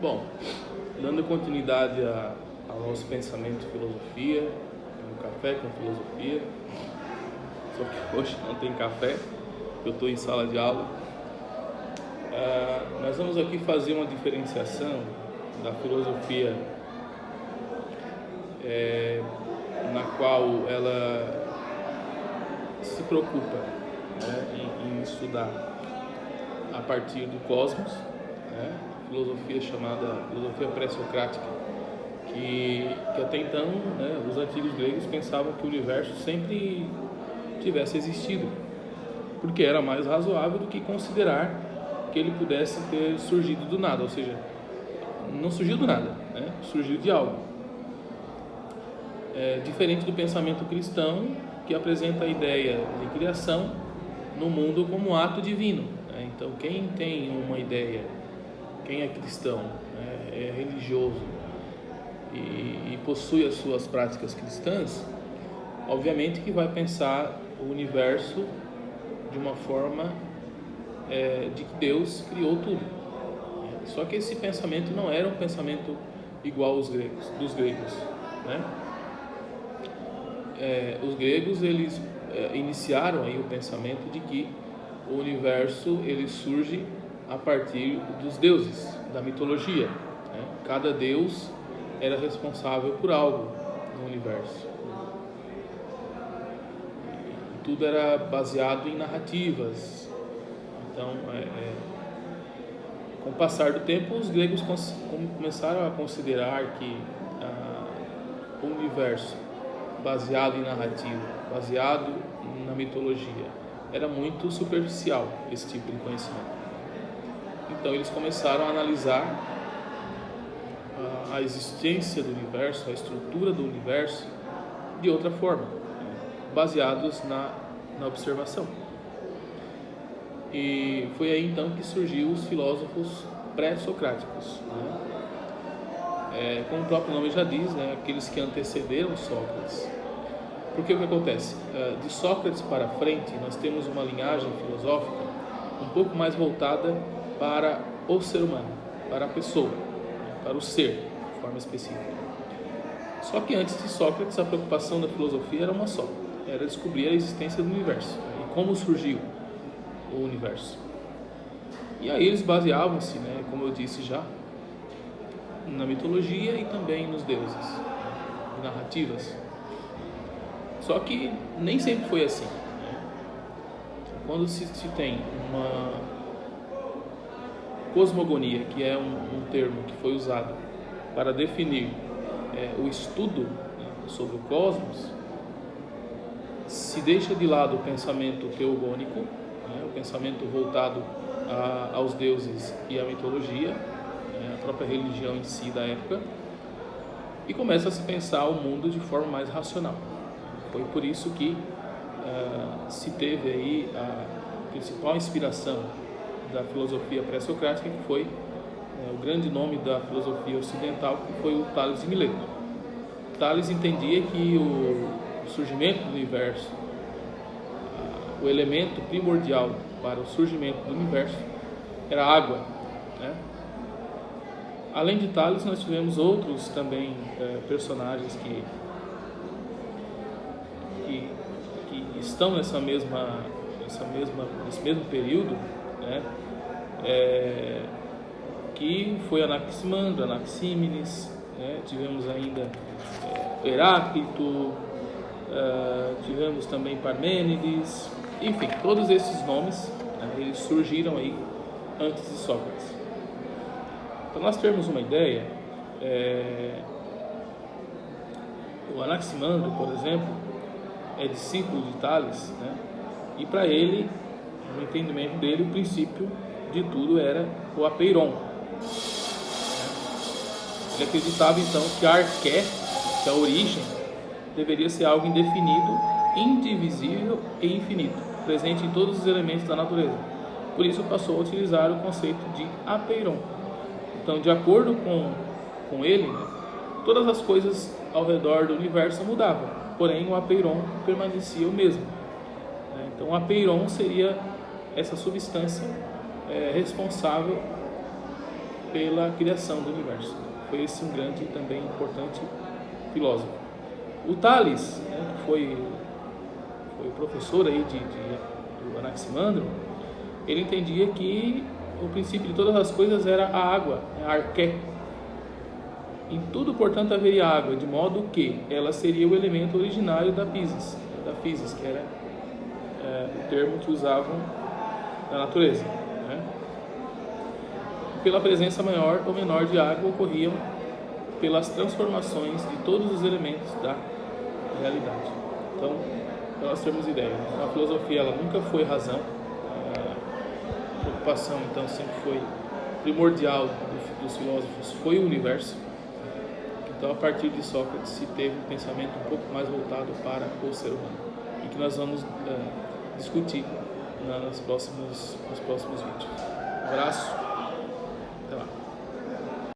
Bom, dando continuidade ao nosso pensamento de filosofia, no Café com Filosofia, só que hoje não tem café, eu estou em sala de aula. Nós vamos aqui fazer uma diferenciação da filosofia na qual ela se preocupa, em estudar a partir do cosmos, filosofia chamada filosofia pré-socrática, que até então, os antigos gregos pensavam que o universo sempre tivesse existido, porque era mais razoável do que considerar que ele pudesse ter surgido do nada, ou seja, não surgiu do nada, surgiu de algo. Diferente do pensamento cristão, que apresenta a ideia de criação no mundo como um ato divino. Então, quem tem uma ideia, quem é cristão, é religioso e possui as suas práticas cristãs, obviamente que vai pensar o universo de uma forma de que Deus criou tudo. Só que esse pensamento não era um pensamento igual dos gregos, os gregos, eles iniciaram aí o pensamento de que o universo ele surge a partir dos deuses, da mitologia. Cada deus era responsável por algo no universo. Tudo era baseado em narrativas. Então, com o passar do tempo, os gregos começaram a considerar que o universo baseado em narrativa, baseado na mitologia, era muito superficial esse tipo de conhecimento. Então eles começaram a analisar a existência do universo, a estrutura do universo de outra forma, baseados na observação. E foi aí então que surgiu os filósofos pré-socráticos, como o próprio nome já diz, aqueles que antecederam Sócrates. Porque o que acontece? De Sócrates para frente, nós temos uma linhagem filosófica um pouco mais voltada para o ser humano, para a pessoa, para o ser, de forma específica. Só que antes de Sócrates, a preocupação da filosofia era uma só, era descobrir a existência do universo e como surgiu o universo. E aí eles baseavam-se, como eu disse já, na mitologia e também nos deuses, narrativas. Só que nem sempre foi assim. Quando se tem uma cosmogonia, que é um termo que foi usado para definir o estudo sobre o cosmos, se deixa de lado o pensamento teogônico, o pensamento voltado aos deuses e à mitologia, a própria religião em si da época, e começa a se pensar o mundo de forma mais racional. Foi por isso que se teve aí a principal inspiração da filosofia pré-socrática, que foi o grande nome da filosofia ocidental, que foi o Tales de Mileto. Tales entendia que o surgimento do universo, o elemento primordial para o surgimento do universo era a água. Além de Tales, nós tivemos outros também personagens que estão nesse mesmo período, que foi Anaximandro, Anaxímenes, tivemos ainda Heráclito, tivemos também Parmênides, enfim, todos esses nomes, eles surgiram aí antes de Sócrates. Para nós termos uma ideia, o Anaximandro, por exemplo, é discípulo de Tales, e para ele, no entendimento dele, o princípio de tudo era o apeiron. Ele acreditava então que a arqué, que a origem, deveria ser algo indefinido, indivisível e infinito, presente em todos os elementos da natureza. Por isso passou a utilizar o conceito de apeiron. Então, de acordo com ele, todas as coisas ao redor do universo mudavam, porém o apeiron permanecia o mesmo. Então o apeiron seria essa substância responsável pela criação do universo. Foi esse um grande e também importante filósofo. O Tales, né, que foi o professor aí do Anaximandro, ele entendia que o princípio de todas as coisas era a água, a arqué. Em tudo, portanto, haveria água, de modo que ela seria o elemento originário da physis, que era o termo que usavam na natureza, né? Pela presença maior ou menor de água ocorriam pelas transformações de todos os elementos da realidade. Então, para nós termos ideia, a filosofia ela nunca foi razão, a preocupação então sempre foi primordial dos filósofos, foi o universo. Então, a partir de Sócrates se teve um pensamento um pouco mais voltado para o ser humano, e que nós vamos discutir nos próximos vídeos. Um abraço.